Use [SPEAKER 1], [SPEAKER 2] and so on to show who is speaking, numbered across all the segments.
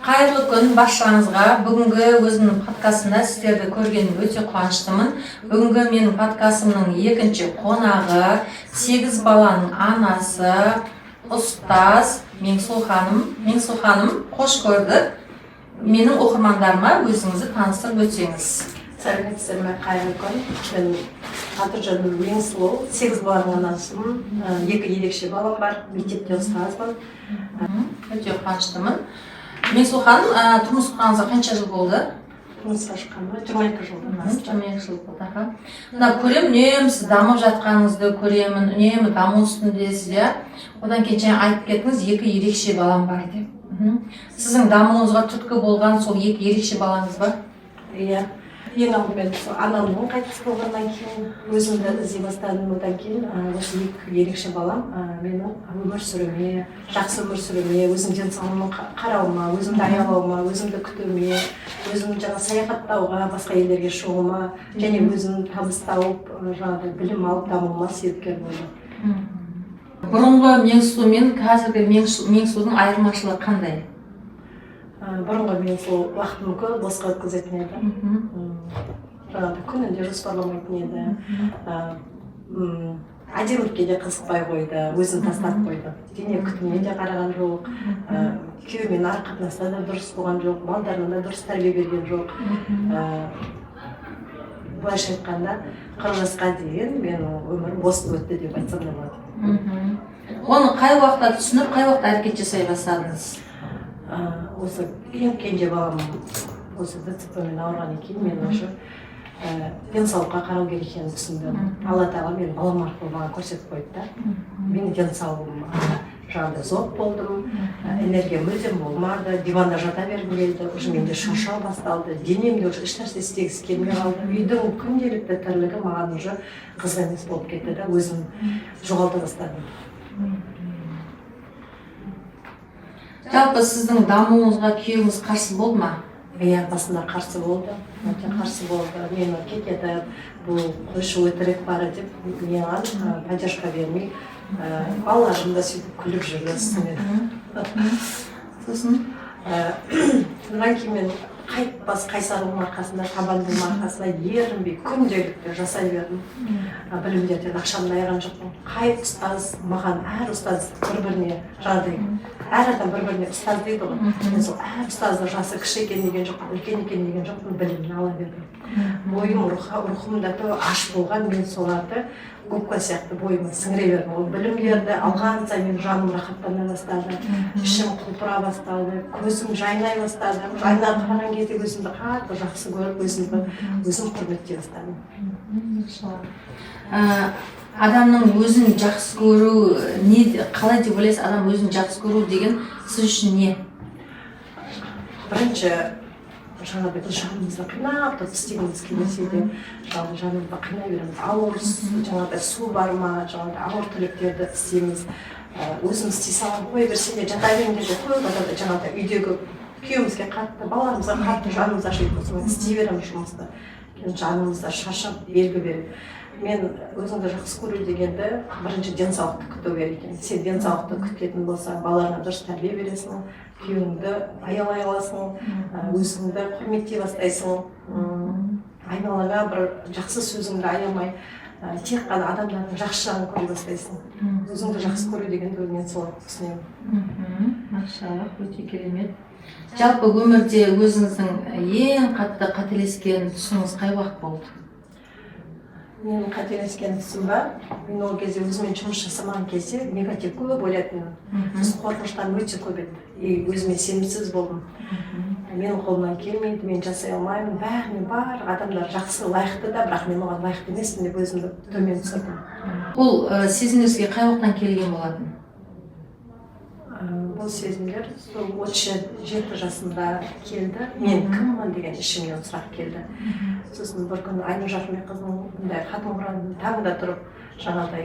[SPEAKER 1] Қайырлы күн баршаңызға. Бүгінгі өзімнің подкастында сіздерді көргеніме өте қуаныштымын. Бүгінгі менің подкастымның екінші қонағы 8 баланың анасы, ұстаз Меңсу ханым, қош көрдік. Менің оқырмандарыма өзіңізді таныстырып өтсеңіз.
[SPEAKER 2] Сәлеметсіздер ме? Қайырлы күн. Мен аты-жөнім Меңсу, 8 баланың анасымын. 2 ерекше балам бар, мектепте ұстазбын.
[SPEAKER 1] Өте қуаныштымын. Меңсу ханым, тұрмыс құрғаныңызға қанша жыл болды?
[SPEAKER 2] Тұрмысқа шыққаныма 22 жыл болды.
[SPEAKER 1] 22 жыл болды. Мына көремін, үнемі сіз дамып жатқаныңызды көремін, үнемі даму үстіндесіз, иә. Одан кейін айтып кеттіңіз, 2 ерекше балам бар деп. Сіздің дамуыңызға түрткі болған сол 2 ерекше балаңыз ба?
[SPEAKER 2] Иә. Ең алдымен анамның қайтыс болғаннан кейін өзімді іздей бастадым. Одан кейін осы 2 ерекше балам менің өмір сүруіме, жақсы өмір сүруіме, өзім денсаулығыма қарауыма, өзімді аялауыма, өзімді күтуіме, өзім саяхаттауға, басқа елдерге шығуыма және өзім табыс тауып, білім алып дамуыма себепкер болды.
[SPEAKER 1] Бұрынғы Меңсу мен қазіргі Меңсудың айырмашылығы қандай?
[SPEAKER 2] Бұрынғы Меңсу уақытын көп босқа өткізетін еді. Күнінде жоспарламайтын еді. Әдемілікке де қызықпай қойды, өзін тастап қойды. Дене күтіміне де қараған жоқ. Күйеуімен ара қатынаста да дұрыс болған жоқ, балдарына да дұрыс тәрбие берген жоқ. Былайша айтқанда, 40 жасқа дейін менің өмірім бос өтті деп айтсам да болады.
[SPEAKER 1] Оны қай уақытта түсініп, қай уақытта әрекет жасай бастадыңыз?
[SPEAKER 2] Осы ең кенже балам осы ДЦП-мен ауырғаннан кейін мен уже денсаулыққа қарау керек екенін түсіндім. Алла тағала мені балам арқылы маған көрсетіп қойды да. Менің денсаулығым жаңағыдай зор болдым, энергия мүлдем болмады, диванда жата бергім келді, уже менде шаршау басталды, денемде уже ешнәрсе істегісі келмей қалды. Үйдің күнделікті тірлігі маған уже қызық емес болып кетті да, өзім жоғалта бастадым.
[SPEAKER 1] Жалпы сіздің дамуыңызға күйеуіңіз қарсы болды ма?
[SPEAKER 2] Иә, басында қарсы болды. Өте қарсы болды. Мені кетеді, бұл қойшы өтірік бары деп маған поддержка бермей, балаларым да сөйтіп күліп жүрді үстімен.
[SPEAKER 1] Сосын?
[SPEAKER 2] Одан кейін мен қайсарлығым арқасында, табандылығым арқасында ерінбей күнделікті жасай бердім. Білімдерден ақшамды аяған жоқпын. Қай ұстаз маған әр ұстаз бір-біріне жағдай. Әр адам бір-біріне ұстаз дейді ғой. Мен сол әр ұстазды жасы кіші екен деген жоқпын, үлкен екен деген жоқпын, білімін ала бердім. Бойым, рухымда аш болған, мен соларды губка сияқты бойыма сіңіре бердім. Ол білімдерді алған сайын мен жаным рахаттана бастады, ішім құлпыра бастады, көзім жайнай бастады. Айнаға қараған кезде өзімді қатты жақсы көріп, өзім құрметтей бастадым.
[SPEAKER 1] Адамның өзін жақсы көру, қалай деп ойлайсыз, адам өзін жақсы көру деген сіз үшін не?
[SPEAKER 2] Бірінші, жаңағыдай біз жанымызды қинап тұрып істегіміз келмесе де, жанымызды қинай береміз. Ауыр, жаңағыдай су бар ма, жаңағыдай ауыр тілектерді істейміз. Өзіміз істей салып қой берсе де, жата беремін де көп адамда жаңағыдай үйдегі күйеуімізге қатты, балаларымызға қатты жанымыз ашиды болса, істей береміз жұмысты. Жанымызда шаршап белгі береді. Мен өзіңді жақсы көру дегенді бірінші денсаулықты күту керек екен. Сен денсаулықты күтетін болсаң, балаларына дұрыс тәрбие бересің, күйеуіңді аялай аласың, өзіңді құрметтей бастайсың, айналаңа бір жақсы сөзіңді аямай, тек қана адамдардың жақсы жағын көре бастайсың. Өзіңді жақсы көру дегенді мен солай түсінемін.
[SPEAKER 1] Машаллах, өте керемет. Жалпы өмірде өзіңіздің ең қатты қателескен тұсыңыз қай уақыт болды?
[SPEAKER 2] Менің қателескен тұсым бар. Мен ол кезде өзімен жұмыс жасамаған кезде негатив көп ойлайтынмын. Қорқыныштан өте көп еді. Өзіме сенімсіз болдым. Менің қолымнан келмейді, мен жасай алмаймын. Бәріне бар адамдар жақсы, лайықты да, бірақ мен оған лайықты емеспін деп өзімді төмен түсірдім.
[SPEAKER 1] Бұл сезімдеріңізге қай уақыттан келген болатын?
[SPEAKER 2] Бұл сезімдер 37 жасымда келді. Мен кіммін деген ішімнен сұрақ келді. Сосын бір күні Айнұр Жарқынбекқызының бұндай хатым құранын таңда тұрып, жаңағыдай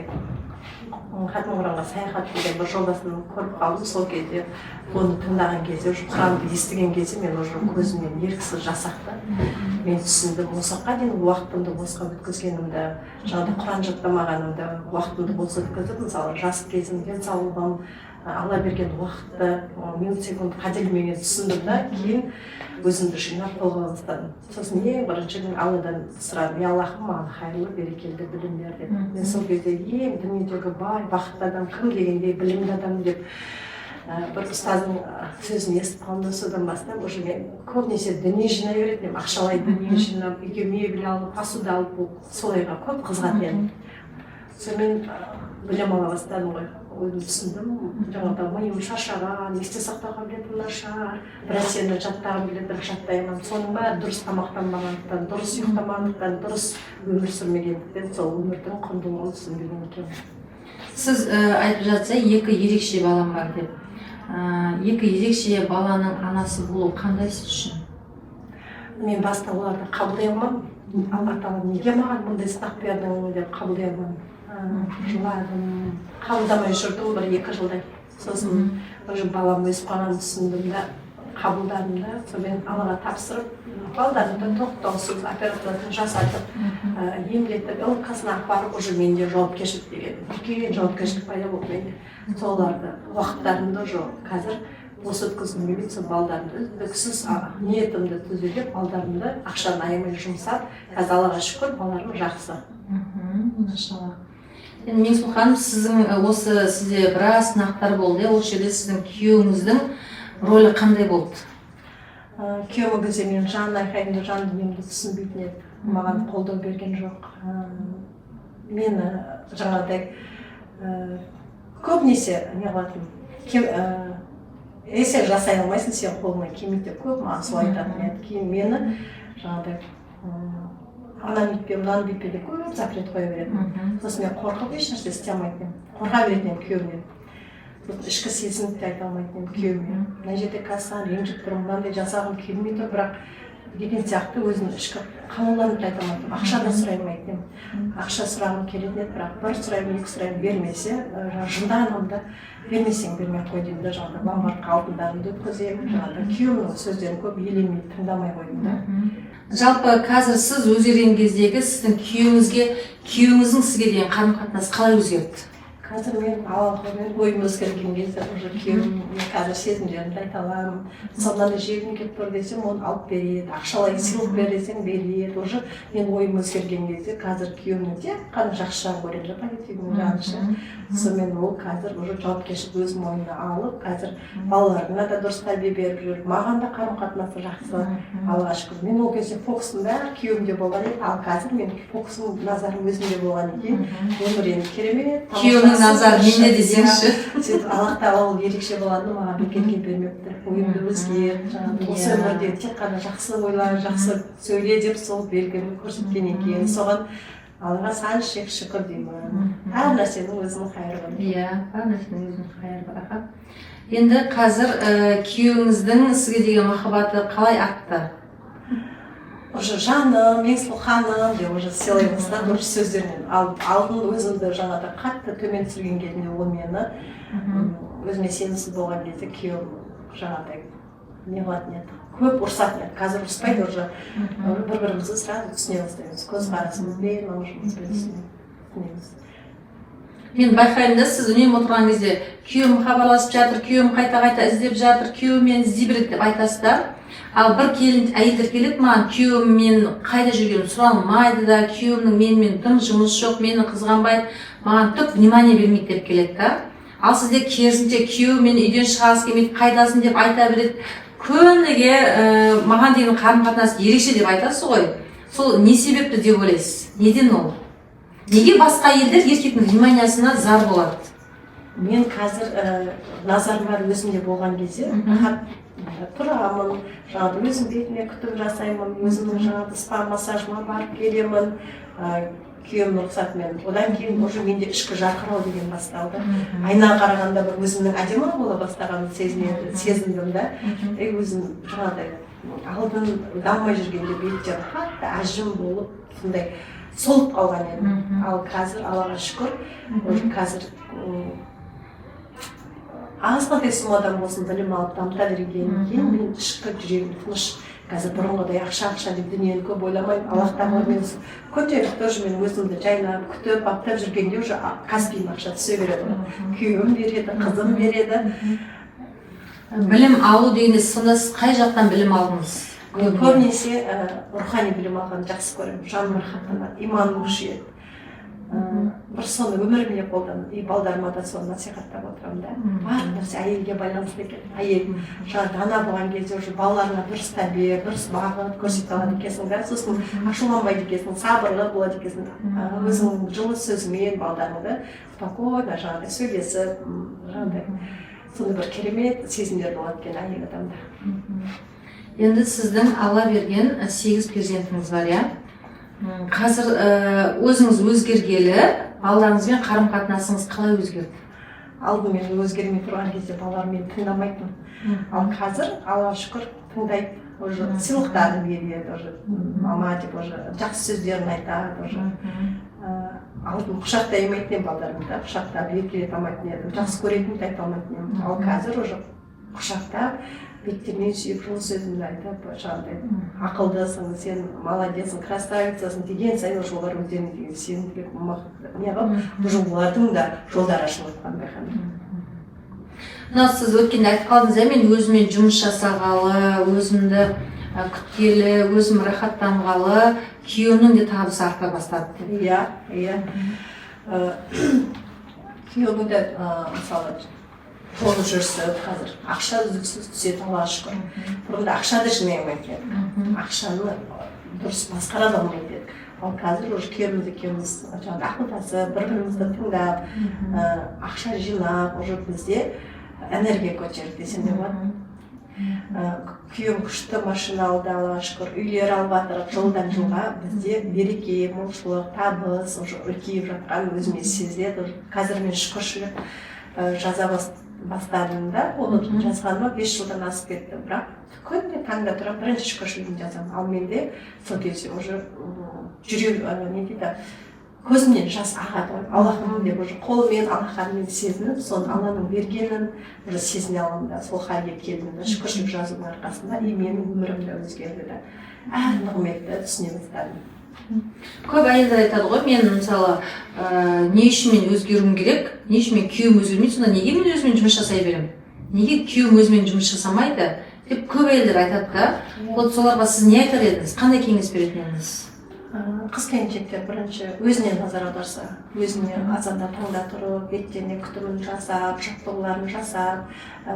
[SPEAKER 2] хатым құранға саяхат деген бір жобасын көріп қалдым. Сол кезде оны тыңдаған кезде, құранды естіген кезде мен уже көзімнен еріксіз жас ақты. Мен түсіндім, осыға дейін уақытымды босқа өткізгенімді, жаңағыдай құран жаттамағанымды, уақытымды бос өткізіп, мысалы жас кезім, денсаулығым, алла берген уақытты минут секунд қателемеген түсіндім да кейін өзімді жинап қолға бастадым. Сосын ең бірінші күн алладан сұрадым, я Аллахым маған қайырлы берекелі білім бер деп. Мен сол кезде ең дүниедегі бай бақытты адам кім дегенде білімді адам деп бір ұстаздың сөзін естіп қалдым. Содан бастап уже мен көбінесе дүние жинай беретінмін, ақшалай дүние жинап, үйге мебель алып, посуда алып, солайға көп қызығатын едім. Сонымен білім ала бастадым ғой. Өзім түсіндім, жаңағыда миым шаршаған, есте сақтау қабілетім нашар, біраз сені жаттағым келеді, бірақ жаттай алмаймын. Соның бәрі дұрыс тамақтанбағандықтан, дұрыс ұйықтамағандықтан, дұрыс өмір сүрмегендіктен сол өмірдің құндылығын түсінбеген екенмін.
[SPEAKER 1] Сіз айтып жатса, екі ерекше балам бар деп. Екі ерекше баланың анасы болу қандай сіз үшін?
[SPEAKER 2] Мен баста оларды қабылдай алмадым. Алла тағала неге маған мұндай сынақ бердің деп қабылдай алмадым. Жыладым, қабылдамай жүрдім 1-2 жылдай. Сосын уже балам өсіп қалғанын түсіндім да, қабылдадым да, сонымен Аллаға тапсырып, балдарымды тоқтаусыз операцияларын жасатып, емдетіп, ЛК-сына апарып, уже менде жауапкершілік деген үлкен жауапкершілік пайда болды менде. Соларды уақыттарымды уже қазір осы өткізгім келмейді, сол балдарымды үздіксіз ниетімді түзелеп, балдарымды ақшаны аямай жұмсап, қазір Аллаға шүкір, балаларым жақсы.
[SPEAKER 1] Машалла. Меңсұлу ханым, сіздің осы сізде біраз сынақтар болды, ол жерде сіздің күйеуіңіздің рөлі қандай болды?
[SPEAKER 2] Күйеуім кезде мен жан айқайымды, жан дүниемді түсінбейтін еді, маған қолдау берген жоқ. Мені жаңағыдай көбінесе не қылатын, сен жасай алмайсың, сен қолыңнан келмейді деп көп маған солай айтатын еді. Кейін мені жаңағыдай ананы бүйтпе, мынаны бүйтпе деп көп запрет қоя береді. Сосын мен қорқып ешнәрсе істей алмайтын едім. Қорқа беретін едім күйеуімнен. Сосын ішкі сезімді айта алмайтын едім күйеуіме. Мына жерде қазір ренжіп тұрмын, мынандай жасағым келмей тұр, бірақ деген сияқты өзімнің ішкі қалауларымды айта алмайтын едім. Ақша да сұрай алмайтын едім. Ақша сұрағым келетін еді, бірақ бір сұраймын, екі сұраймын, бермесе, жынданымды бермесең бермей қой деймін да, жаңағыда ломбардқа алтындарымды өткіземін, жаңағыда күйеуімнің сөздерін көп елемей тыңдамай қойдым да.
[SPEAKER 1] Жалпы қазір сіз өзгерген кездегі сіздің күйеуіңіздің сізге деген қарым-қатынасы қалай өзгерді?
[SPEAKER 2] Қазір мен алақанмен ойым өзгерген кезде уже күйеуім қазір сезімдерімді айта аламын. Мысалы жегім келіп тұр десем, оны алып береді, ақшалай сыйлық бер десең береді. Уже мен ойым өзгерген кезде қазір күйеуімнің тек қана жақсы жағын көремін, позитивный жағын. Сонымен ол қазір уже жауапкершілік өз мойнына алып, қазір балаларына да дұрыс тәрбие беріп жүр. Маған да қарым-қатынасы жақсы, Аллаға шүкір. Мен ол кезде фокусым бәрі күйеуімде болған еді, ал қазір мен фокусым, назарым өзімде болған екен. Өмір енді керемет.
[SPEAKER 1] Күйеуіңнің назары менде десеңші.
[SPEAKER 2] Сөйтіп Аллах тағала ол ерекше болғанды маған бекерге бермепті. Ойымды өзгерт, осы өмірде тек қана жақсы ойла, жақсы сөйле деп сол белгіні көрсеткен екен. Соған Аллаға сан шек шүкір деймін. Әр нәрсенің өзінің қайыры бар.
[SPEAKER 1] Иә, әр нәрсенің өзінің қайыры бар. Енді қазір күйеуіңіздің сізге деген махаббаты қалай артты?
[SPEAKER 2] Уже жаным, Меңсұлу ханым деп уже сыйлаймыз да, дұрыс сөздермен. Алдын өзімді жаңағыда қатты төмен түсірген кезінде ол мені өзіме сенімсіз болған кезде күйеуім жаңағыдай не қылатын еді. Көп ұрсатын еді. Қазір ұрыспайды, уже бір-бірімізді сразу түсіне бастаймыз. Көзқарасымызбен, жұмыспен түсінеміз.
[SPEAKER 1] Мен байқаймын да, сіз үнемі отырған кезде күйеуім хабарласып жатыр, күйеуім қайта-қайта іздеп жатыр, күйеуімен іздей береді деп айтасыздар. Ал бір әйелдер келеді маған, күйеуім мен қайда жүргенімді сұрамайды да, күйеуімнің менімен тым жұмыс жоқ, мені қызғанбайды, маған түк внимание бермейді деп келеді да. Ал сізде керісінше күйеуім мені үйден шығарғысы келмейді, қайдасың деп айта береді. Күніге маған деген қарым-қатынас ерекше деп айтасыз ғой. Сол не себепті деп ойлайсыз? Неден ол? Неге басқа елдер еркектің вниманиясына зар болады?
[SPEAKER 2] Мен қазір назарым бар өзімде болған кезде тұрамын, жаңағы өзім бетіме күтім жасаймын, өзімнің жаңағы спа массажыма барып келемін, күйеуімнің рұқсатымен. Одан кейін уже менде ішкі жарқырау деген басталды. Айнаға қарағанда бір өзімнің әдемі бола бастағанын сезіндім да. Өзім жаңағыдай алдын дамай жүргенде беттері қатты әжім болып, сондай солып қалған едім. Ал қазір Аллаға шүкір, қазір азғантай сумадан болсын білім алып дамыта бергеннен кейін мен ішкі жүрегім тыныш. қазір бұрынғыдай ақша деп дүниені көп ойламаймын. Аллах тағала мен көтеріп тоже мен өзімді жайлап күтіп баптап жүргенде уже каспийім ақша түсе береді. Күйеуім береді, қызым береді.
[SPEAKER 1] Білім алу дегенде сонда сіз қай жақтан білім алдыңыз?
[SPEAKER 2] Көбінесе рухани білім алғанды жақсы көремін. Жаным рахаттанады, иманым күшейеді. Бір соны өмірімде қолданып, балдарыма да соны насихаттап отырамын да. Барлық нәрсе әйелге байланысты екен. Әйел жаңағы ана болған кезде уже балаларына дұрыс тәрбие, дұрыс бағыт көрсете алады екенсің да. Сосын ашуланбайды екенсің, сабырлы болады екенсің. Өзіңнің жылы сөзімен балдарыңды спокойно жаңағыдай сөйлесіп, жаңағыдай сондай бір керемет сезімдер болады екен әйел адамда.
[SPEAKER 1] Енді сіздің Алла берген 8 перзентіңіз бар, иә? Қазір өзіңіз өзгергелі, балдарыңызбен қарым-қатынасыңыз қалай өзгерді?
[SPEAKER 2] Алдымен өзгермей тұрған кезде балалар мені тыңдамайтын. Ал қазір Аллаға шүкір тыңдайды. Уже сыйлықтарын береді, уже мама деп уже жақсы сөздерін айтады, уже. Алдын құшақтай алмайтын едім балдарымды, құшақтап еркелете алмайтын едім, жақсы көретінімді айта алмайтын едім. Ал қазір уже құшақтап беттерінен сүйіп жылы сөзімді айтып, жаңағыдай ақылдысың, сен молодецсің, красавицасың деген сайын уже олар өздеріне деген сенімділік неғып, уже олардың да жолдары ашылып жатқанын байқадым.
[SPEAKER 1] Мына сіз өткенде айтып қалдыңыз, мен өзіммен жұмыс жасағалы, өзімді күткелі, өзім рахаттанғалы, күйеуімнің де табысы арта бастады.
[SPEAKER 2] Иә. Күйеуімнің де мысалы жолы жүрсіп, қазір ақша үздіксіз түседі, Аллаға шүкір. Бұрында ақшаны жинай алмайтын едік. Ақшаны дұрыс басқара да алмайтын едік. Ал қазір уже күйеуіміз екеуміз ақылдасып, бір-бірімізді тыңдап, ақша жинап, уже бізде энергия көтерді десем де болады. Күйеуім күшті машина алды, Аллаға шүкір, үйлер алып жатыр, жылдан жылға бізде береке, молшылық, табыс уже үлкейіп жатқан өзіме сезіледі. Қазір мен шүкіршілік жаза бастадым да, оны жазғаныма 5 жылдан асып кетті, бірақ күнде таңда тұрып бірінші шүкіршілігімді жазамын. Ал менде сол кезде уже жүрек не дейді, көзімнен жас ағады. Аллахым деп уже қолымен алақанымен сезініп, соны Алланың бергенін уже сезіне аламын да, сол халге келдім да, шүкіршілік жазудың арқасында, и менің өмірім де өзгерді да, әр нығметті түсіне бастадым.
[SPEAKER 1] Көп әйелдер айтады ғой, мен мысалы не үшін мен өзгеруім керек, не үшін мен күйеуім өзгермейді, сонда неге мен өзімен жұмыс жасай беремін? Неге күйеуім өзімен жұмыс жасамайды? Деп көп әйелдер айтады да. Вот соларға сіз не айтар едіңіз? Қандай кеңес беретін едіңіз?
[SPEAKER 2] Қыз-келіншектер бірінші өзіне назар аударса, өзіне азанда таңда тұрып, беттеріне күтімін жасап, жаттығуларын жасап,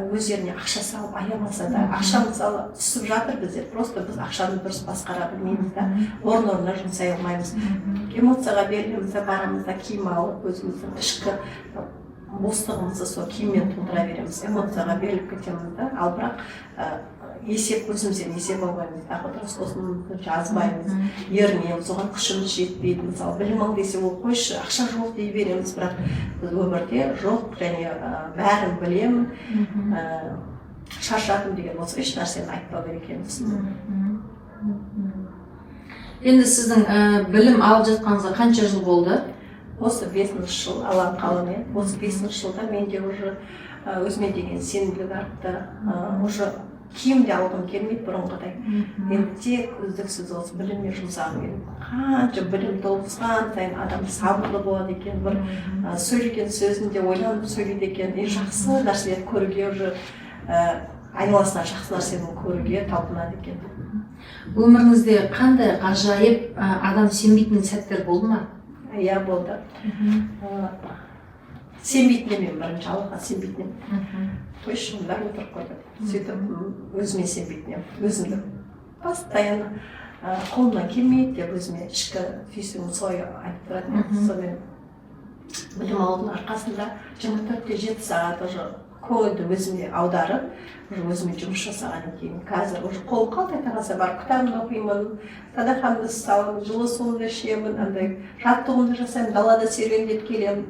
[SPEAKER 2] өздеріне ақша салып аямаса да, ақша мысалы түсіп жатыр бізде, просто біз ақшаны дұрыс басқара білмейміз да, орын-орнына жұмсай алмаймыз. Эмоцияға берілеміз де, барамыз да, киім алып, өзіміздің ішкі бостығымызды сол киіммен толтыра береміз, эмоцияға беріліп кетеміз да, ал бірақ есеп өзімізден есеп албаймыз, дұрыс осыны жазбаймыз, ерінеміз, оған күшіміз жетпейді. Мысалы, білім ал десе ол қойшы, ақша жоқ дей береміз, бірақ біз өмірде жоқ және бәрін білемін, шаршадым деген болса, еш нәрсені айтпау керек екенбіз.
[SPEAKER 1] Енді сіздің білім алып жатқаныңызға қанша жыл болды?
[SPEAKER 2] Осы 5-ші жыл, Алланың қалауымен, осы 5-ші жылда менде уже өзіме деген сенімділік артты, уже киім де алғым келмейді бұрынғыдай. Енді тек үздіксіз осы білімге жұмсағым келеді. Қанша білім толысқан сайын адам сабырлы болады екен, бір сөйлеген сөзінде ойланып сөйлейді екен, жақсы нәрселерді көруге уже айналасынан жақсы нәрсені көруге талпынады екен.
[SPEAKER 1] Өміріңізде қандай ғажайып адам сенбейтін сәттер болды ма?
[SPEAKER 2] Иә, болды. Сенбейтін мен бірінші Аллаға сенбейтін. Қойшы, бәрін тұрып қойды. Сөйтіп өзіме сенбейтін, өзімді постоянно қолымнан келмейді деп өзіме ішкі түйсігім солай айтып тұрады. Сонымен білім алудың арқасында 24-7 сағат уже көңілді өзіме аударып, өзіме жұмыс жасағаннан кейін қазір уже қолым қалтайта қалса барып кітабымды оқимын, садақамды саламын, жылы суымды ішемін, андай жаттығуымды жасаймын, далада серуендеп келемін,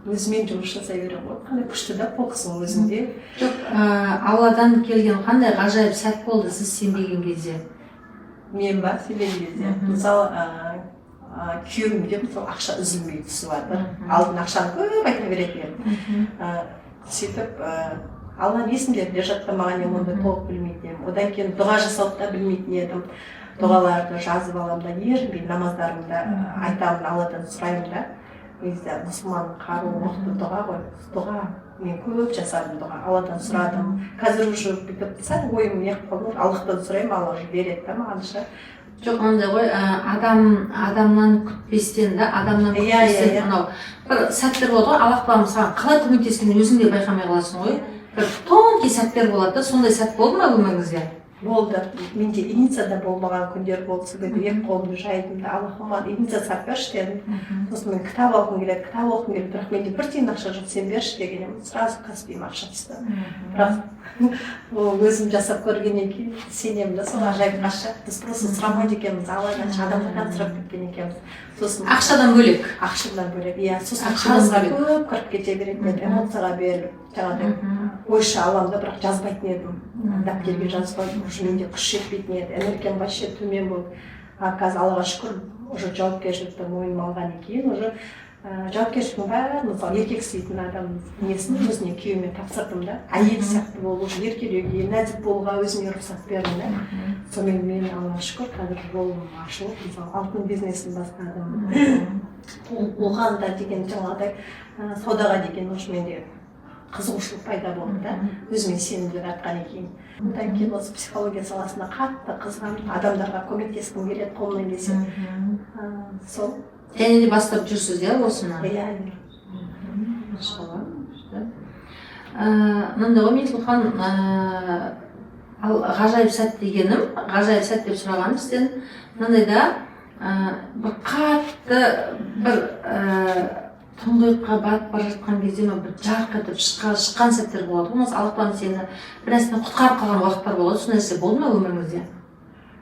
[SPEAKER 2] өзімен жұмыс жасай беремін ғой. Қандай күшті да қоқысың өзіңде.
[SPEAKER 1] Жоқ, Алладан келген қандай ғажайып сәт болды сіз сенбеген кезде?
[SPEAKER 2] Мен ба, сенбеген кезде. Мысалы, күйеуімде мысалы ақша үзілмей түсіп жатыр. Алдын ақшаны көп айта беретін едім. Сөйтіп алланың есімдерінде жаттамаған едім, онда толық білмейтін едім. Одан кейін дұға жасауды да білмейтін едім. Дұғаларды жазып аламын да, ерінбей намаздарымда айтамын, Алладан сұраймын да. Негізі мұсылманның қаруы мықты дұға ғой. Дұға мен көп жасадым дұға, Алладан сұрадым. Қазір уже бүйтіп сәл ойым неғып қалды, Аллахтан сұраймын, Алла уже береді да маған ше.
[SPEAKER 1] Жоқ, ондай ғой, адамнан күтпестен да, адамнан күтпестен мынау бір сәттер болады ғой, Аллах тағала саған қалай көмектескенін өзің де байқамай қаласың ғой. Бір тонкий сәттер болады да, сондай сәт болды ма өміріңізде?
[SPEAKER 2] Болды. Менде иницияда болмаған күндер болды. Себебі екі қолымды жайдым да, Аллахым маған иниция сап берші дедім. Сосын мен кітап оқығым келеді, бірақ менде бір тиын ақша жоқ, сен берші деген едім. Сразу каспиім ақша түсті. Бірақ өзім жасап көргеннен кейін сенемін да, сол ғажайып ақша. Біз просто сұрамайды екенбіз, Алладан адамдардан сұрап кеткен екенбіз. Сосын
[SPEAKER 1] Ақшадан бөлек.
[SPEAKER 2] Ақшадан бөлек, иә. Сосын қарызға көп кіріп кете беретін еді, эмоцияға беріліп, жаңағыдай ойша аламын да, бірақ жазбайтын едім. Дәптерге жазбайтын, уже менде күш жетпейтін еді, энергиям вообще төмен болды. Қазір Аллаға шүкір, уже жауапкершілікті мойныма алғаннан кейін уже жауапкершіліктің бәрін, мысалы еркек істейтін адам несін өзіне күйеуіме тапсырдым да, әйел сияқты болу, еркелеуге, нәзік болуға өзіме рұқсат бердім да. Сонымен мен Аллаға шүкір қазір жолым ашылып, мысалы алтын бизнесін бастадым. Оған да деген жаңағыдай саудаға деген уже менде қызығушылық пайда болды да, өзіме сенімділік артқаннан кейін. Одан кейін осы психология саласына қатты қызығамын, адамдарға көмектескім келеді, қолымнан келсе. Сол.
[SPEAKER 1] Және де бастап жүрсіз иә осыны?
[SPEAKER 2] Иә.
[SPEAKER 1] Машалла. Мынандай ғой, Меңсұлхан, ғажайып сәт дегенім, ғажайып сәт деп сұрағаным сізден, мынандай да бір қатты бір тұңғиыққа батып бара жатқан кезде бір жарқ етіп шыққан сәттер болады. Болмаса Аллахтан сені бір нәрседен құтқарып қалған уақыттар болады. Сол нәрсе болды ма өміріңізде?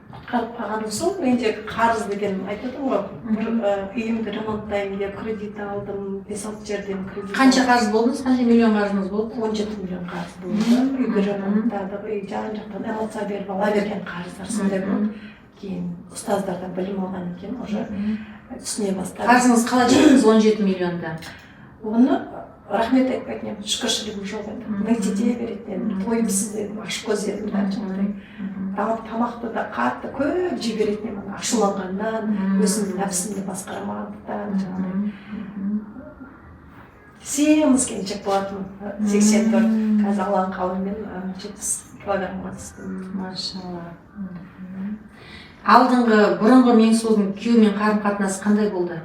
[SPEAKER 2] Құтқарып қалғаным сол, менде қарыз деген айтып ғой, бір үйімді ремонттаймын деп кредит алдым, 5-6 жерден кредит.
[SPEAKER 1] Қанша қарыз болдыңыз? Қанша миллион қарызыңыз болды?
[SPEAKER 2] 17 миллион қарыз болды. Үйді ремонттадық, үй жан-жақтан эмоция беріп ала берген қарыздар сондай болды. Кейін ұстаздардан білім алған екен, уже түсіне бастадым.
[SPEAKER 1] Қарызыңыз қалай жеттіңіз 17 миллионда?
[SPEAKER 2] Оны рахмет айтпайтын едім, шүкіршілігім жоқ еді. Мектепте беретін едім, тойымсыз едім, ашкөз едім да, жаңағыдай. Тамақты да қатты көп жей беретін едім, ашуланғаннан, өзімнің нәпсімді басқарамағандықтан, жаңағыдай. Семіз келіншек болатын, 84, қазір Алланың қалауымен 70 килограммға түстім.
[SPEAKER 1] Машалла. Алдыңғы бұрынғы Меңсұлудың күйеуімен қарым-қатынасы қандай болды?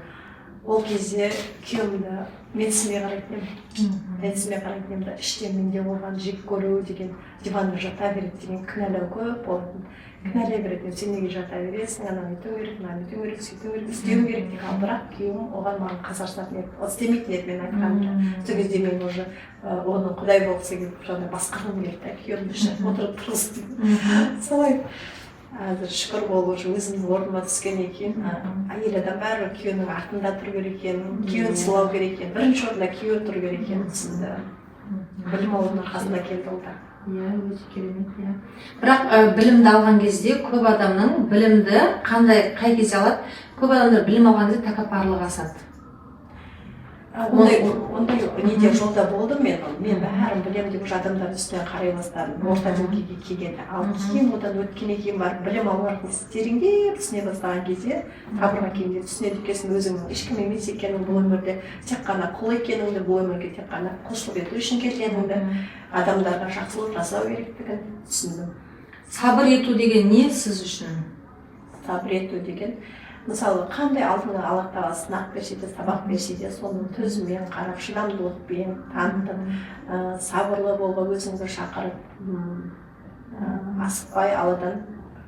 [SPEAKER 2] Ол кезде күйеуімді менсінбей қарайтын едім. Менсінбей қарайтын едім, іштен менде оған жек көру деген, диванда жата береді деген кінәлау көп болатын. Кінәлай беретін, сен неге жата бересің, ананы өйту керек, мынаны өйту керек, сөйту керек, істеу керек деген. Ал бірақ күйеуім оған маған қасарысатын еді, ол істемейтін еді мен айтқанымды. Сол кезде мен уже оның құдай болғысы келіп жаңағыдай басқарғым келді, күйеуімді отырып тұрғызып. Солай. Қазір шүкір болып уже өзімнің орныма түскеннен кейін әйел адам бәрібір күйеуінің артында тұру керек екенін, күйеуін сыйлау керек екенін, бірінші орында күйеуі тұру керек екенін түсінді. Білім алудың арқасында келді ол да.
[SPEAKER 1] Иә, өте керемет, иә. Бірақ білімді алған кезде көп адамның білімді қай кезде алады? Көп адамдар білім алған кезде тәкаппарлық асады.
[SPEAKER 2] Ондай неде жолда болдым мен бәрін білем деп уже адамдардың үстіне қарай бастадым, орта деңгейге келгенде. Ал кейін одан өткеннен кейін барып білім алу тереңдеп түсіне бастаған кезде, сабырға келгенде түсінеді екенсің өзіңнің ешкім емес екенін, бұл өмірде тек қана құл екеніңді, бұл өмірге тек қана құлшылық ету үшін келгеніңді, адамдарға жақсылық жасау керектігін түсіндім.
[SPEAKER 1] Сабыр ету деген не сіз үшін?
[SPEAKER 2] Сабыр ету деген мысалы, қандай алдыңа Аллах тағала сынақ берсе де, сабақ берсе де, соның төзіммен қарап, шыдамдылықпен танытып, сабырлы болуға өзіңді шақырып, асықпай Алладан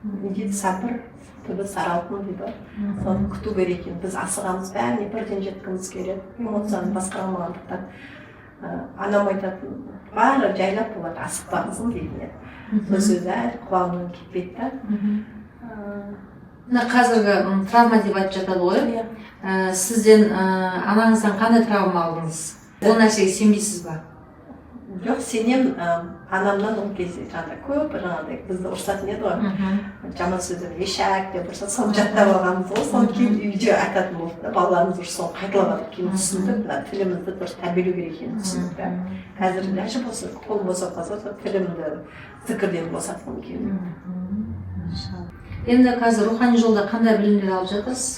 [SPEAKER 2] не дейді, сабыр түбі сары алтын дейді. Соны күту керек екен. Біз асығамыз, бәріне бірден жеткіміз келеді. Эмоцияны басқара алмағандықтан. Анам айтатын, бәрі жайлап болады, асықпаңызым дейтін еді. Сол сөзі әлі құлағымнан кетпейді да.
[SPEAKER 1] Қазіргі травма деп айтып жатады ғой. Сізден анаңыздан қандай травма алдыңыз? Ол нәрсеге сенбейсіз ба?
[SPEAKER 2] жоқ сенемін анамнан ол кезде жаңағыдай көп жаңағыдай бізді ұрысатын еді ғой жаман сөздер ешак деп ұрсады соны жаттап алғанбыз ғой соны кейін үйде айтатын болды да балаларымыз уже соны қайталап жатыр кейін түсіндік мына тілімізді дұрыс тәрбиелеу керек екенін түсіндік та қазір даже болса қолым босап қалса тілімді зікірден босатқым келеді.
[SPEAKER 1] Енді қазір рухани жолда қандай білімдер алып жатырсыз?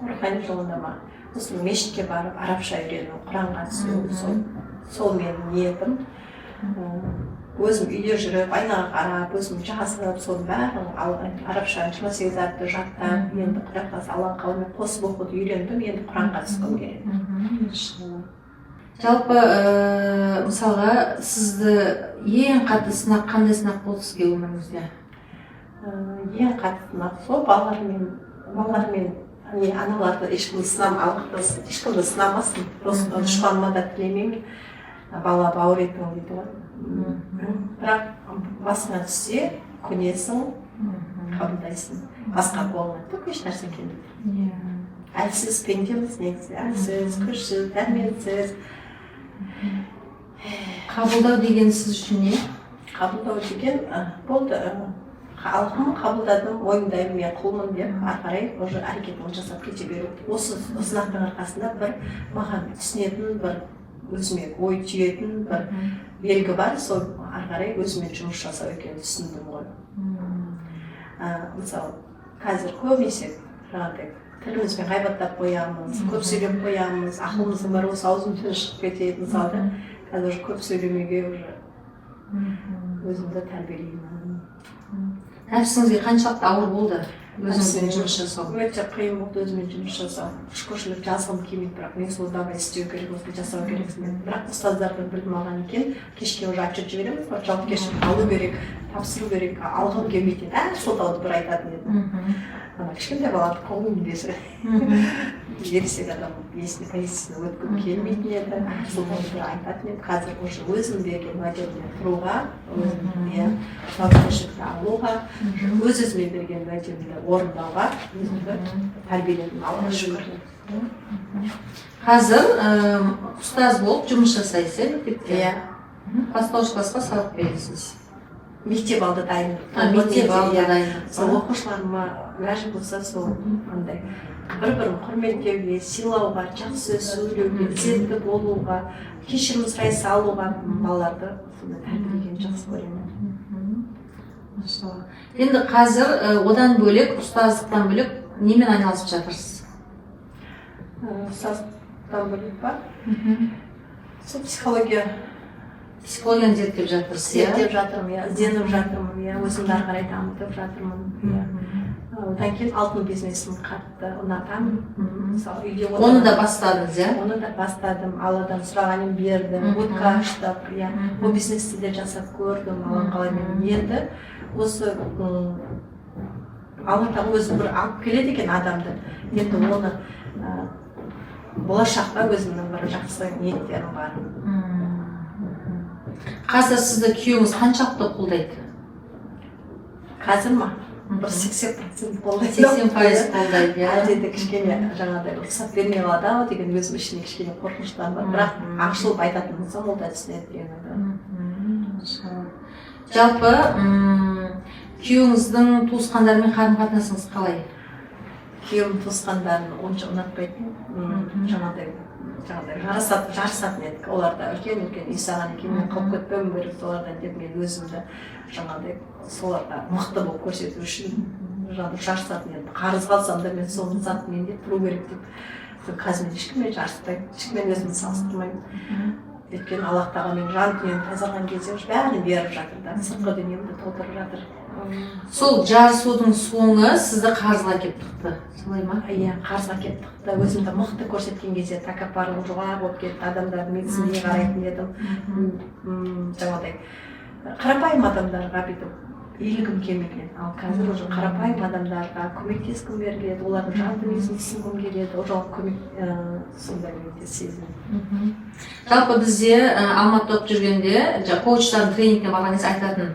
[SPEAKER 2] Рухани жолында ма осы мешітке барып арабша үйрену, құранға түсу, сол менің ниетім. Өзім үйде жүріп, айнаға қарап, өзім жазып, соның бәрін арабша 28 атты жаттап, енді Құдай қаласа Алланың қалауымен қосып оқуды үйрендім, енді құранға түскім келеді.
[SPEAKER 1] Жалпы мысалға сізді ең қатты сынақ қандай сынақ болды сізге өміріңізде?
[SPEAKER 2] Ең қатты сынақ сол балалармен аналарды ешкімді сынамасын, просто дұшпаныма да тілемеймін, бала бауыр етің дейді ғой. Бірақ басыңа түссе, көнесің, қабылдайсың. Басқа болмайды, түк еш нәрсе келмейді. Әлсіз пендеміз негізі, әлсіз, күшсіз, дәрменсіз.
[SPEAKER 1] Қабылдау деген сіз үшін не?
[SPEAKER 2] Қабылдау деген болды. Алғым қабылдадым, мойындаймын, мен құлмын деп, ары қарай уже әрекетін жасап кете беру. Осы сынақтың арқасында бір маған түсінетін, бір өзіме ой түйетін бір белгі бар, сол ары қарай өзімен жұмыс жасау екенін түсіндім ғой. Мысалы, қазір көбінесе жаңағыдай тілімізбен ғайбаттап қоямыз, көп сөйлеп қоямыз, ақылымыздың бәрі осы аузымыздан шығып кетеді. Мысалы, қазір көп сөйлемеуге уже өзімді тәрбиелеймін.
[SPEAKER 1] Нәпсіңізге қаншалықты ауыр болды өзіңізбен жұмыс жасау?
[SPEAKER 2] Өте қиын болды өзіммен жұмыс жасау. Шүкіршілік жазғым келмейді, бірақ мен сол давай істеу керек, осылай жасау керексің. Бірақ ұстаздардан білім алған екен, кешке уже отчет жібереміз, жауапкершілік алу керек, тапсыру керек, алғым келмейді. Сол дауды бір айтатын едім. Кішкентай баланы қолым десе ересек адам есіне позициясына өткім келмейтін еді. Сол дауды бір айтатын едім. Қазір уже өзім берген уәдеммен тұруға, өзім жауапкершілікті алуға, өз-өзіме берген уәдемді орындауға өзімді тәрбиеледім, Аллаға шүкір.
[SPEAKER 1] Қазір ұстаз болып жұмыс жасайсыз, мектепте? Бастауыш классқа сабақ бересіз.
[SPEAKER 2] Мектеп алды дайындық.
[SPEAKER 1] Мектеп алды дайындық.
[SPEAKER 2] Сол оқушыларыма уәжіп болса сол андай бір-бірін құрметтеуге, сыйлауға, жақсы сөйлеуге, ізетті болуға, кешірім сұрай салуға балаларды сондай тәрбиелегенді жақсы көремін.
[SPEAKER 1] Енді қазір одан бөлек, ұстаздықтан бөлек немен айналысып жатырсыз?
[SPEAKER 2] Ұстаздықтан бөлек ба? Сол психологияны
[SPEAKER 1] зерттеп жатырсыз,
[SPEAKER 2] зерттеп жатырмын, ізденіп жатырмын, өзімді ары қарай дамытып жатырмын. Одан кейін алтын бизнесім қатты ұнатамын.
[SPEAKER 1] Оны да бастадыңыз, иә?
[SPEAKER 2] Оны да бастадым, Алладан сұрағанын бердім, будка аштық, ол бизнесті де жасап көрдім, Алланың қалауымен. Енді осы Алла тағала өзі бір алып келеді екен адамды. Енді оны болашақта өзімнің бір жақсы ниеттерім бар.
[SPEAKER 1] Қазір сізді күйеуіңіз қаншалықты қолдайды?
[SPEAKER 2] Қазір ма? Бір 80% қолдайды.
[SPEAKER 1] 80% қолдайды, иә.
[SPEAKER 2] Әлде де кішкене жаңағыдай рұқсат бермей қалады деген өзім ішіне кішкене қорқыныштар бар. Бірақ ақшылып айтатын болсам ол да түсінеді деген.
[SPEAKER 1] Жалпы күйеуіңіздің туысқандарымен қарым-қатынасыңыз қалай?
[SPEAKER 2] Күйеуім туысқандарын онша ұнатпайтын. Жаңағыдай жарысатын едік. Олар да үлкен-үлкен үй салған екен, мен қалып кетпеуім керек солардан деп мен өзімді жаңағыдай соларға мықты болып көрсету үшін жарысатын едім. Қарыз қалсам да мен соның затымен де тұру керек деп. Қазір мен ешкіммен жарыспаймын, ешкіммен өзімді салыстырмаймын. Өйткені Аллах тағала мен жан дүниемді тазарған кезде бәрін беріп жатыр да, сыртқы дүниемді толтырып жатыр.
[SPEAKER 1] Сол жарысудың соңы сізді қарызға келіп тықты, солай ма?
[SPEAKER 2] Иә, қарызға келіп тықты. Өзімді мықты көрсеткен кезде тәкаппарлығым жоғары болып кетті, адамдар менсінбей қарайтын едім. Жаңағыдай қарапайым адамдарға бүйтіп иілгім келмеген. Ал қазір уже қарапайым адамдарға көмектескім келеді, олардың жан дүниесін түсінгім келеді, оған көмек сондай менде сезім.
[SPEAKER 1] Жалпы бізде Алматыда оқып жүргенде коучтардың тренингіне барған кезде айтатын,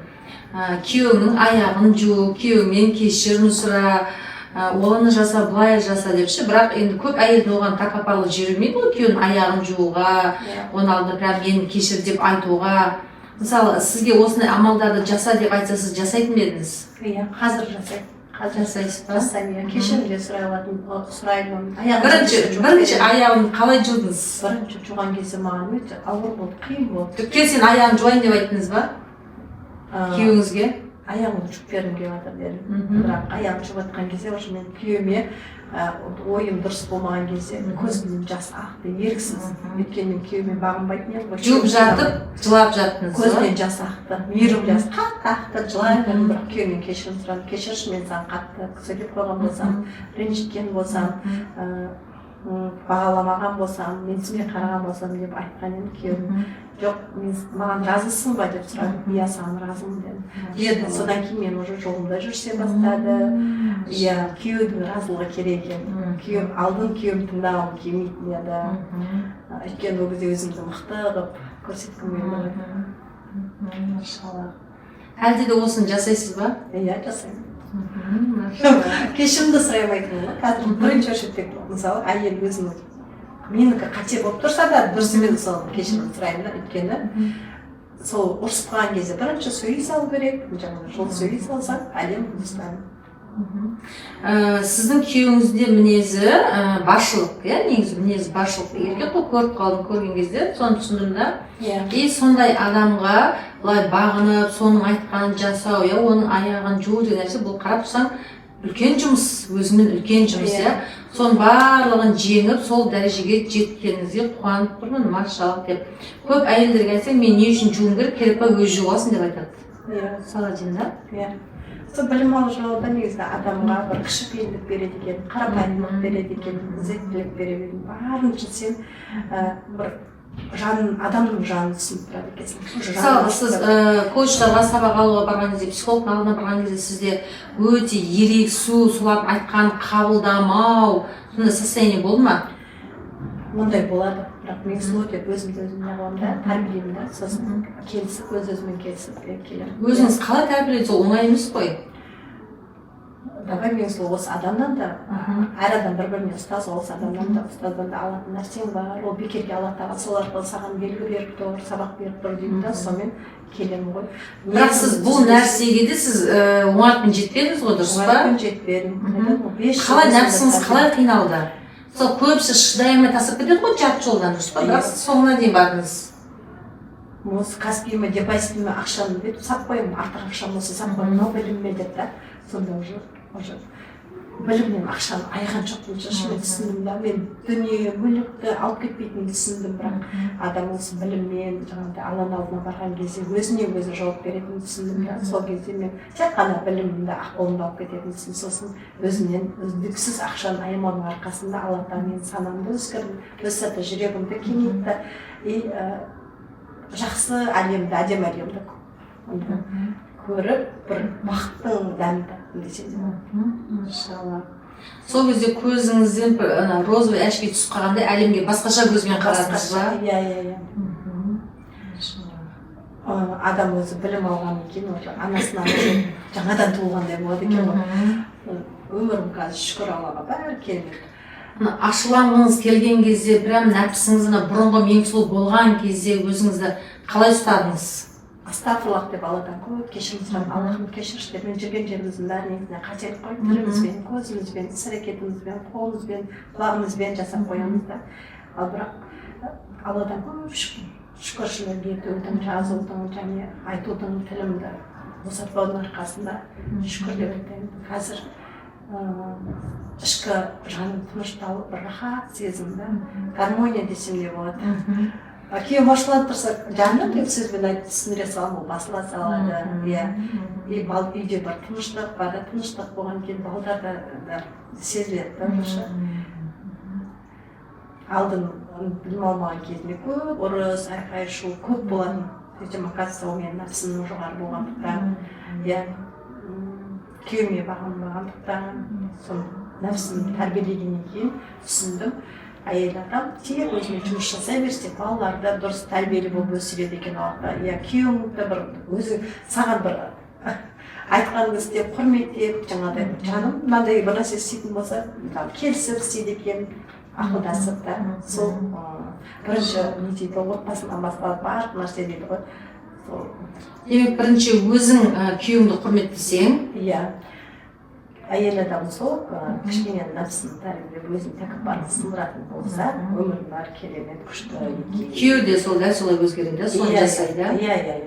[SPEAKER 1] күйеуіңнің аяғын жу, күйеуіңнен кешірім сұра, оны жаса былай жаса депші, бірақ енді көп әйелдің оған тәкаппарлық жібермейді ғой, күйеуінің аяғын жууға, оның алдында прям мені кешір деп айтуға. Мысалы сізге осындай амалдарды жаса деп айтса, сіз жасайтын ба едіңіз?
[SPEAKER 2] Иә, қазір жасаймын.
[SPEAKER 1] Жасайсыз ба?
[SPEAKER 2] Жасаймын, иә. Кешірім де сұраймын.
[SPEAKER 1] Бірінші аяғын қалай жудыңыз?
[SPEAKER 2] Бірінші жуған кезде маған өте ауыр болды, қиын болды.
[SPEAKER 1] Тіпті сен аяғын жуайын деп айттыңыз ба күйеуіңізге?
[SPEAKER 2] Аяғымды жуып бергім келіп жатыр дедім. Бірақ аяғымды жуып жатқан кезде уже мен күйеуіме ойым дұрыс болмаған кезде көзімнен жас ақты, еріксіз. Өйткені мен күйеуіме бағынбайтын едім ғой.
[SPEAKER 1] Жуып жатып, жылап жаттыңыз ба?
[SPEAKER 2] Көзімнен жас ақты, мейірім жас қатты ақты, жылай бердім. Бірақ күйеуімнен кешірім сұрадым. Кешірші, мен саған қатты сөйлеп қойған болсам, ренжіткен болсам, бағаламаған болсам, менсінбей қараған болсам деп айтқан едім күйеуім. Жоқ, маған разысың ба деп сұрадым. Иә, саған разымын дедім. Содан кейін мен уже жолымда жүрсе бастады. Иә, күйеудің разылығы керек екен. Алдын күйеуім тыңдағым келмейтін еді. Өйткені ол кезде өзімді мықты қылып көрсеткім келді.
[SPEAKER 1] Машалла. Әлде де осыны жасайсыз ба?
[SPEAKER 2] Иә, жасаймын. Кешірімді сұраймайтын ғой. Қазір бірінші очередте мысалы әйел өзінің менікі қате болып тұрса да дұрыс емес, сол кешірім сұраймын да. Өйткені сол ұрысып қалған кезде бірінші сөйлей салу керек. Жаңағы жол сөйлей салсаң әлем дұрыстаймын.
[SPEAKER 1] Сіздің күйеуіңізде мінезі басшылық, иә, негізі мінезі басшылық. Еркек қой көріп қалдым, көрген кезде соны түсіндім да. И сондай адамға былай бағынып, соның айтқанын жасау, иә, оның аяғын жуу деген нәрсе, бұл қарап тұрсаң үлкен жұмыс, өзіңмен үлкен жұмыс, иә. Соның барлығын жеңіп, сол дәрежеге жеткеніңізге қуанып тұрмын, машаллах деп. Көп әйелдерге айтсаң, мен не үшін жууым керек па, өзі жуасың деп айтады.
[SPEAKER 2] Иә,
[SPEAKER 1] Саладин да?
[SPEAKER 2] Иә. Сол білім алу жолында негізі адамға бір кішіпейілдік береді екен, қарапайымдылық береді екен, ізеттілік береді екен. Барынша сен бір адамның жанын түсініп тұрады екенсің.
[SPEAKER 1] Мысалы, сіз коучтарға сабақ алуға барған кезде, психологтың алдына барған кезде сізде өте ерексу, солардың айтқанын қабылдамау, сондай состояние болды ма?
[SPEAKER 2] Ондай болады, бірақ мен сол деп өзімді өзім неғыламын да, тәрбиелеймін да, сосын келісіп, өз-өзімен келісіп келемін.
[SPEAKER 1] Өзіңіз қалай тәрбиелейді, ол оңай емес қой?
[SPEAKER 2] Давай мен сол осы адамнан да, әр адам бір-біріне ұстаз, осы адамнан да, ұстаздан да алатын нәрсең бар, ол бекерге Алла тағала сол арқылы саған белгі беріп тұр, сабақ беріп тұр деймін да, сонымен келемін ғой.
[SPEAKER 1] Бірақ сіз бұл нәрсеге де сіз оңайлықпен жетпедіңіз ғой, дұрыс па?
[SPEAKER 2] Оңайлықпен жетпедім.
[SPEAKER 1] Қалай нәпсіңіз қалай қиналды? Сол көбісі шыдай алмай тастап кетеді ғой жарты жолдан, дұрыс па? Бірақ соңына дейін бардыңыз.
[SPEAKER 2] Осы каспиіме, депозитіме ақшаны деп сап қоямын, артық ақшам болса сап қоямын, мынау білімме деп та. Сонда уже білімнен ақшаны айған жоқпын, шынымен түсіндім да. Мен дүние, мүлікті алып кетпейтінімді түсіндім, бірақ адам осы біліммен, жаңағыдай Алланың алдына барған кезде өзіне өзі жауап беретінін түсіндім да. Сол кезде мен тек қана білімімді қолымда алып кететінін түсіндім. Сосын өзімнен үздіксіз ақшаны аямаудың арқасында Алла тағала менің санамды өскірді, өз сәтте жүрегімді кеңейтті и жақсы әлемді, әдемі әлемді көріп, бір бақыттың дәмді десем де.
[SPEAKER 1] Машалла. Сол кезде көзіңізден розовый әшке түсіп қалғанда әлемге басқаша көзбен қарадыңыз ба?
[SPEAKER 2] Иә. Адам өзі білім алғаннан кейін анасынан жаңадан туылғандай болады екен ғой. Өмірім қазір шүкір Аллаға бәрі керемет.
[SPEAKER 1] Ашуланғыңыз келген кезде, прям нәпсіңіз бұрынғы мен сұлу болған кезде өзіңізді қалай ұстадыңыз?
[SPEAKER 2] Астағфирлах деп Алладан көп кешірім сұрадым. Аллахым кешірші деп, мен жүрген жеріміздің бәрі негізінде қателік қой. Тілімізбен, көзімізбен, іс-әрекетімізбен, қолымызбен, құлағымызбен жасап қоямыз да. Ал бірақ Алладан көп шүкіршілік етудің, жазудың және айтудың тілімді босатпаудың арқасында шүкір деп айтайын. Қазір ішкі жаным тынышталып, бір рахат сезімді, гармония десем де болады. Күйеуім ашуланып тұрса, жаным деп сөзбен айтып түсіндіре саламын, ол басыла салады. Үйде бір тыныштық бар, тыныштық болған кейін балдар да сезіледі бірінші. Алдын білім алмаған кезінде көп ұрыс, айқай шу көп болатын. Сөйтсем, оказывается, ол менің нәпсімнің жоғары болғандықтан, күйеуіме бағынбағандықтан, сол нәпсімді тәрбиелегеннен кейін түсіндім. Әйел адам тек өзімен жұмыс жасай берсе, балаларды дұрыс тәрбиелі болып өсіреді екен уақытта. Күйеуіңді бір өзі саған бір айтқанды істеп құрметтеп жаңағыдай жаным мынандай бір нәрсе істейтін болса келісіп істейді екен ақылдасып та сол бірінші не дейді отбасынан басталып барлық нәрсе дейді ғой сол
[SPEAKER 1] демек бірінші өзің күйеуіңді құрметтесең
[SPEAKER 2] иә әйел адам сол кішкене нәпсін тәрбиелеп өзін тәкаппарлық сындыратын болса өмірі бәрі керемет күшті
[SPEAKER 1] күйеу де сол дәл солай өзгереді соны жасайды
[SPEAKER 2] иә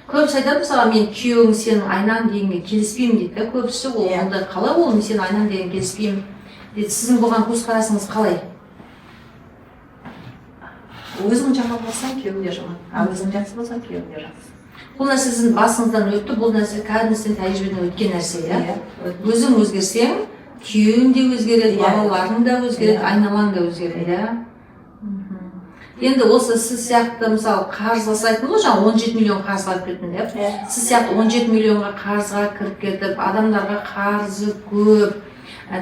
[SPEAKER 1] көбісі айтады мысалы мен күйеуің сенің айнаң дегенге келіспеймін дейді да көбісі ол онда қалай ол мен сенің айнаң деген келіспеймін дейді сіздің бұған көзқарасыңыз қалай
[SPEAKER 2] өзің жаман болсаң күйеуің де жаман ал өзің жақсы болсаң күйеуің де жақсы
[SPEAKER 1] бұл нәрсе сіздің басыңыздан өтті бұл нәрсе кәдімгіден тәжірибеден өткен нәрсе иә өзің өзгерсең күйеуің де өзгереді балаларың да өзгереді айналаң да өзгереді иә енді осы сіз сияқты мысалы қарызға айтты ғой жаңа 17 миллион қарызға кіріп кеттім деп сіз сияқты 17 миллионға қарызға кіріп кетіп адамдарға қарызы көп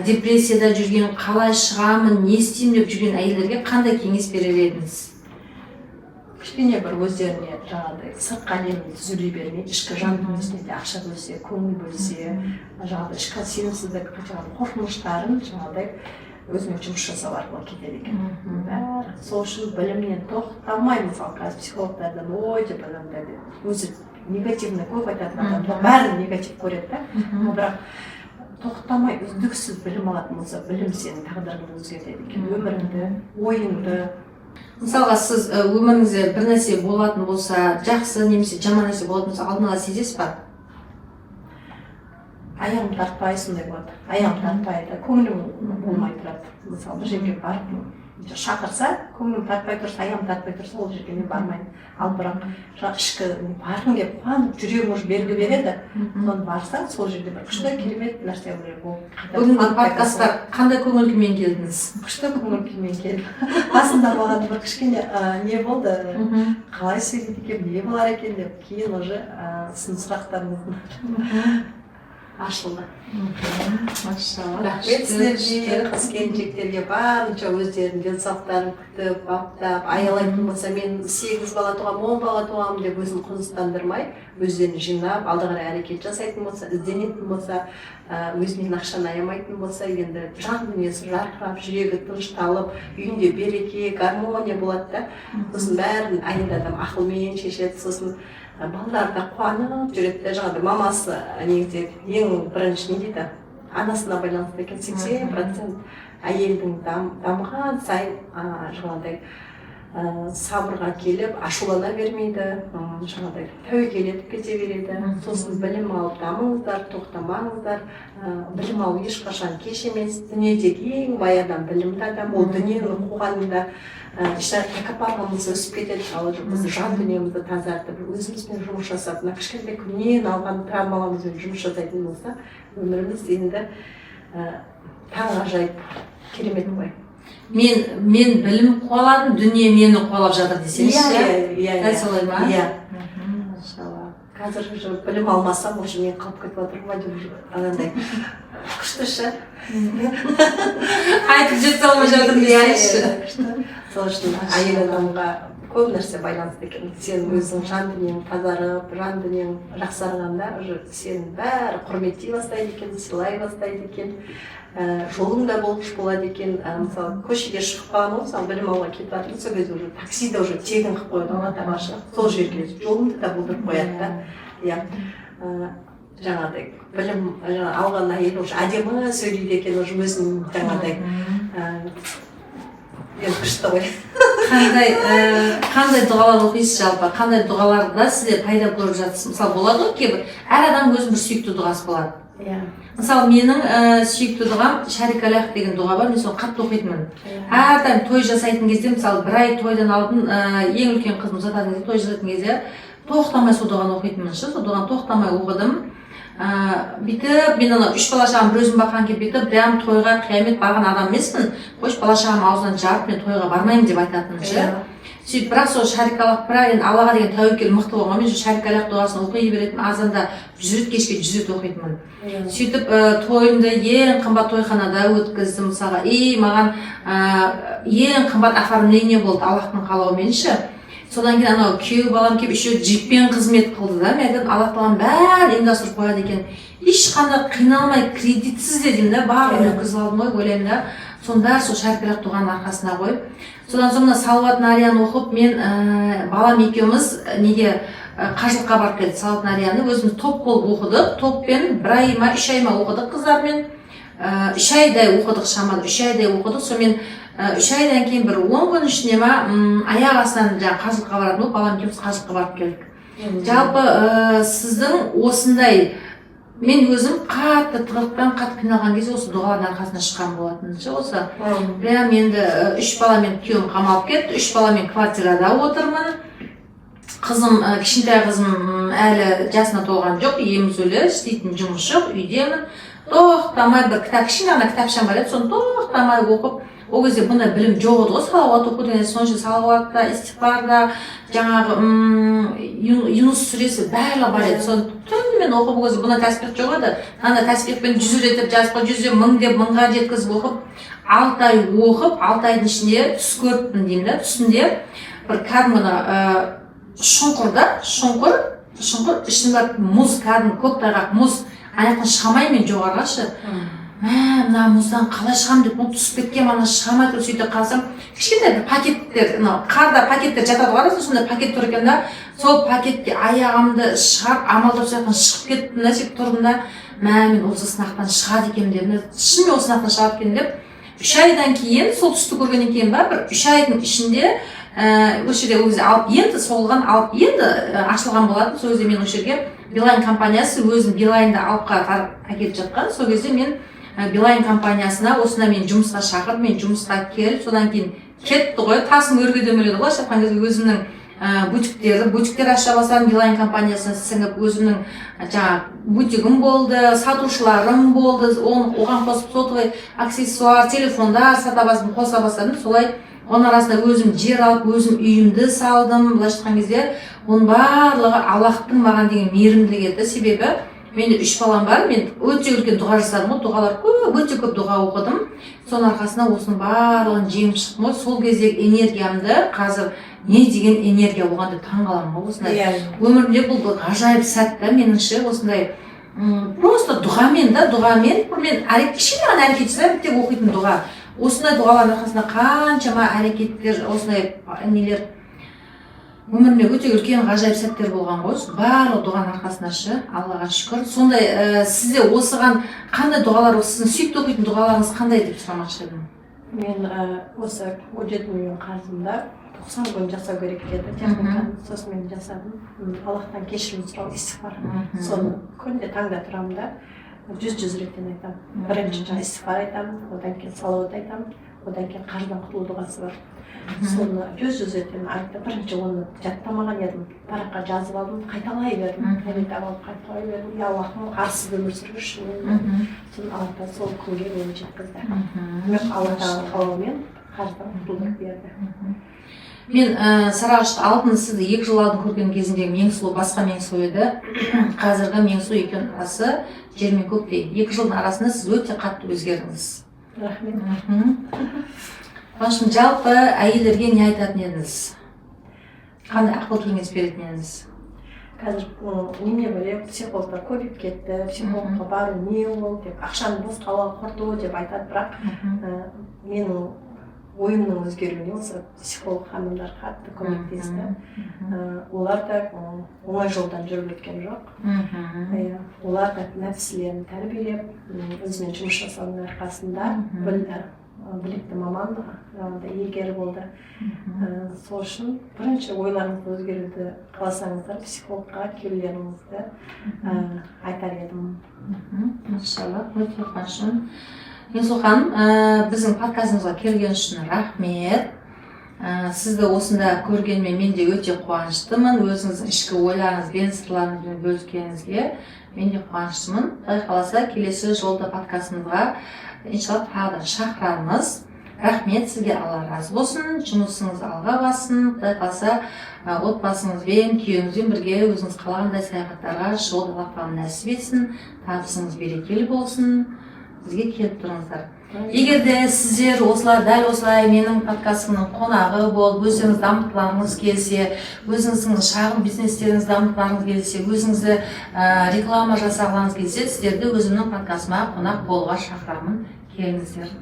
[SPEAKER 1] депрессияда жүрген қалай шығамын не істеймін деп жүрген әйелдерге қандай кеңес берер едіңіз
[SPEAKER 2] кішкене бір өздеріне жаңағыдай сыртқы әлемін түзулей бермей ішкі жан дүниесіне де ақша бөлсе көңіл бөлсе жаңағыдай ішкі сенімсіздік жаңағы қорқыныштарын жаңағыдай өзімен жұмыс жасау арқылы кетеді екен бәрі сол үшін білімнен тоқтамай мысалы қазір психологтардан ой деп анандай өзі негативный көп айтатын адамдар бәрін негатив көреді да бірақ тоқтамай үздіксіз білім алатын болса білім сенің тағдырыңды өзгертеді екен өміріңді ойыңды
[SPEAKER 1] мысалға сіз өміріңізде бір нәрсе болатын болса жақсы немесе жаман нәрсе болатын болса алдын ала сезесіз ба
[SPEAKER 2] аяғым тартпай сондай болады аяғым тартпайды көңілім болмай тұрады мысалы бір жерге барып шақырса көңілім тартпай тұрса аяғым тартпай тұрса ол жерге мен бармаймын ал бірақ жаңағы ішкі барғым келіп қуанып жүрегім уже белгі береді соны барсаң сол жерде бір күшті керемет нәрсе
[SPEAKER 1] бүгінгі подкастқа қандай көңіл күймен келдіңіз
[SPEAKER 2] күшті көңіл күймен келдім басында маған бір кішкене не болды қалай сөйлейді екен не болар екен деп кейін уже сын сұрақтарыңыздың ашылды
[SPEAKER 1] машалла
[SPEAKER 2] рахмет сіздерге қыз келіншектерге барынша өздерінің денсаулықтарын күтіп баптап аялайтын болса мен 8 бала туғанмын 10 бала туғанмын деп өзін құныстандырмай өздерін жинап алды қарай әрекет жасайтын болса ізденетін болса өзінен ақшаны аямайтын болса енді жан дүниесі жарқырап жүрегі тынышталып үйінде береке гармония болады да сосын бәрін әйел адам ақылмен шешеді сосын балалар да қуанып жүреді да жаңағыдай мамасы негізі ең бірінші не дейді анасына байланысты екен 80% әйелдің дамыған сайын жаңағыдай сабырға келіп ашулана бермейді жаңағыдай тәуекел етіп кете береді сосын білім алып дамыңыздар тоқтамаңыздар білім алу ешқашан кеш емес дүниедегі ең бай адам білімді адам ол дүниені қуғанында тәкаппарлығымыз өсіп кетеді ал біз жан дүниемізді тазартып өзімізбен жұмыс жасап мына кішкентай күннен алған травмаларымызбен жұмыс жасайтын болса өміріміз енді таңғажайып керемет қой
[SPEAKER 1] мен білім қуаладым дүние мені қуалап жатыр десеңізші
[SPEAKER 2] иә
[SPEAKER 1] дәл солай ма
[SPEAKER 2] иә қазір білім алмасам уже мен қалып кетіп жатырмын ба деп анандай күшті ше
[SPEAKER 1] айтып жете алмай жатырмын десеңізші
[SPEAKER 2] сол үшін әйел адамға көп нәрсе байланысты екен сен өзің жан дүниең тазарып жан дүниең жақсарғанда уже сені бәрі құрметтей бастайды екен сыйлай бастайды екен жолың да болғыш болады екен мысалы көшеге шығып қалған ғой мысалы білім алуға кетіп жатырмын сол кезде уже таксиді уже тегін қылып қояды алла тағала сол жерге жолыңды да болдырып қояды да иә жаңағыдай білім алған әйел уже әдемі сөйлейді екен уже өзін жаңағыдай енді күшті ғой
[SPEAKER 1] қандай дұғалар оқисыз жалпы қандай дұғаларда сіздер пайда көріп жатырсыз мысалы болады ғой кейбір әр адам өзінің бір сүйікті дұғасы болады
[SPEAKER 2] иә
[SPEAKER 1] мысалы менің сүйікті дұғам шарикалях деген дұға бар мен соны қатты оқитынмын әрдайым той жасайтын кезде мысалы бір ай тойдан алдын ең үлкен қызым ұзататын кезде той жасайтын кезде тоқтамай сол дұғаны оқитынмын ше сол дұғаны тоқтамай оқыдым бүйтіп мен ана 3 бала шағам бір өзім баққан келіп бүйтіп прям тойға қиямет барған адам емеспін қойшы бала шағам аузынан жарып мен тойға бармаймын деп айтатынмын ше сөйтіп бірақ сол шарикалах бірақ енді аллаға деген тәуекел мықты болған мен шарикалах дұғасын оқи беретінмін азанда 100 рет кешке 100 рет оқитынмын сөйтіп тойымды ең қымбат тойханада өткіздім мысалға маған ең қымбат оформление болды аллахтың қалауымен ше Содан кейін анау күйеу балам келіп еще джиппен қызмет қылды да. Мен айтамын, Алла тағала бәрін ұйымдастырып қояды екен. Ешқандай қиналмай, кредитсіз де деймін да, барлығын өткізіп алдым ғой, ойлаймын да. Соның бәрі сол Шәріпбек Туғанның арқасында ғой. Содан соң Салауат Нарияны оқып, мен балам екеуміз неге қажылыққа барып келдік. Салауат Нарияны өзіміз топ болып оқыдық. Топпен 1 ай ма 3 ай ма оқыдық қыздармен. 3 айдай оқыдық шамалы, 3 айдай оқыдық. Сонымен 3 айдан кейін бір 10 күн ішінде ма аяқ астынан қажылыққа баратын болып, балам екеуміз қажылыққа барып келдік. Жалпы сіздің осындай, мен өзім қатты тығырықтан қатты қиналған кезде осы дұғалардың арқасында шыққан болатын. Осы прям енді 3 баламен күйеуім қамалып кетті, 3 баламен квартирада отырмын. Қызым, кішкентай қызым әлі жасына толған жоқ, емізулі, істейтін жұмыс жоқ, үйдемін. Тоқтамай бір кітап, кішкене кітапшам бар еді, соны тоқтамай оқып, ол кезде бұндай білім жоқ еді ғой, салауат оқу деген. Соның үшін салауатта, истиғфарда, жаңағы Юнус сүресі барлығы бар еді. Соны түнімен оқып, ол кезде бұндай тәсбих жоқ еді. Ана тәсбихпен 100 ретіп жазып, 100-ден 1000 деп 1000-ға жеткізіп оқып, 6 ай оқып, 6 айдың ішінде түс көріппін деймін да. Түсінде бір кәдімгі шұңқыр ішінде мұз, кәдімгі көктайғақ мұз, аяқтан шығамай мен жоғарғашы. Мына мұздан қалай шығам деп, түсіп кеткен, ана шығамай тұрып сөйтіп қалсам, кішкентай бір пакеттер, қарда пакеттер жатады ғой, сондай пакет тұр екен да, сол пакетке аяғымды шығарып, амалдап сояқтан шығып кеттім да, сөйтіп тұрдым да, мен осы сынақтан шығады екен деп, шынымен осы сынақтан шығады екен деп, 3 айдан кейін, сол түсті көргеннен кейін ба, бір 3 айдың ішінде осы жерде өзі алып енді соғылған, алып енді ашылған болатын. Сол кезде мен осы жерге Билайн компаниясы өзін Билайнды алыпқа әкеліп жатқан. Сол кезде мен Билайн компаниясына осында мен жұмысқа шақырып, мен жұмысқа келіп, содан кейін кетті ғой, тасым өрге дөмеледі ғой, шапқан кезде өзімнің бутиктер аша бастадым, Билайн компаниясына сіңіп, өзімнің бутигім болды, сатушыларым болды, оған қосып сотовый аксессуар, телефондар сата бастадым, қоса бастадым. Солай оның арасында өзім жер алып, өзім үйімді салдым. Былайша айтқан кезде оның барлығы Аллахтың маған деген мейірімділігі еді. Себебі менде 3 балам бар, мен өте үлкен дұға жасадым ғой, дұғалар көп, өте көп дұға оқыдым. Соның арқасында осының барлығын жеңіп шықтым ғой. Сол кездегі энергиямды қазір не деген энергия болған деп таңғаламын ғой. Осындай өмірімде бұл ғажайып сәт та меніңше, осындай просто дұғамен, мен кішкене ғана әрекет жасаймын, тек оқитын дұға. Осындай дұғалардың арқасында қаншама әрекеттер, осындай нелер өмірімде өте үлкен ғажайып сәттер болған ғой. Барлық дұғаның арқасында Аллаға шүкір. Сондай сізде осыған қандай дұғалар, сіздің сүйікті оқитын дұғаларыңыз қандай деп сұрамақшы едім?
[SPEAKER 2] Мен осы 17 миллион қарызымда 90 күн жасау керек деді техниканы. Сосын мен жасадым. Аллахтан кешірім сұрау, истиғфар. Соны күнде таңда тұрамын да 100 реттен айтамын. Бірінші истиғфар айтамын, одан кейін салауат айтамын, одан кейін қарыздан құтылу дұғасы бар. Соны 100 реттен айтып, бірінші оны жаттамаған едім, параққа жазып алдым, қайталай бердім, қайталай бердім. Я Аллахым, қарсыз өмір сүру үшін. Соны Аллах сол күнге мені жеткізді. Аллахтың қалауымен қарыздан құтылдық берді.
[SPEAKER 1] Мен Сарыағашта алтын сізді 2 жыл алдын көрген кезіндегі Меңсұлу басқа Меңсұлу еді. Қазіргі Меңсұлу екеуінің арасы жер мен көктей. 2 жылдың арасында сіз өте қатты өзгердіңіз.
[SPEAKER 2] Рахмет.
[SPEAKER 1] Жалпы әйелдерге не айтатын едіңіз? Қандай ақыл кеңес беретін едіңіз?
[SPEAKER 2] Қазір неме бөлек психологтар көбейіп кетті, психологқа бару не ол деп, ақшаны босқа құрту деп айтады, бірақ менің ойымның өзгеруіне осы психолог ханымдар қатты көмектесті. Олар да оңай жолдан жүріп өткен жоқ. Олар да нәпсілерін тәрбиелеп, өзімен жұмыс жасаудың арқасында білікті маман егері болды. Сол үшін бірінші ойларыңызды өзгеруді қаласаңыздар, психологқа келулеріңізді айтар едім.
[SPEAKER 1] Машалла, өте қуаныштымын. Меңсұлу ханым, біздің подкастымызға келген үшін рахмет. Сізді осында көргеніме мен де өте қуаныштымын. Өзіңіздің ішкі ойларыңызбен, сырларыңызбен бөліскеніңізге мен де қуаныштымын. Құдай қаласа келесі жолда подкастымызға иншалла тағы да шақырамыз. Рахмет, сізге Алла разы болсын. Жұмысыңыз алға бассын. Құдай қаласа отбасыңызбен, күйеуіңізбен бірге өзіңіз қалағандай саяхаттарға шығуды Аллах тағала нәсіп етсін. Табысыңыз берекелі болсын. Бізге келіп тұрыңыздар. егер де сіздер дәл осылай менің подкастымның қонағы болып өздеріңіз дамытқыларыңыз келсе, өзіңіздің шағын бизнестеріңізді дамытқыларыңыз келсе, өзіңізді реклама жасағыларыңыз келсе, сіздерді өзімнің подкастыма қонақ болуға шақырамын. Келіңіздер.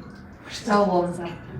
[SPEAKER 1] Сау болыңыздар.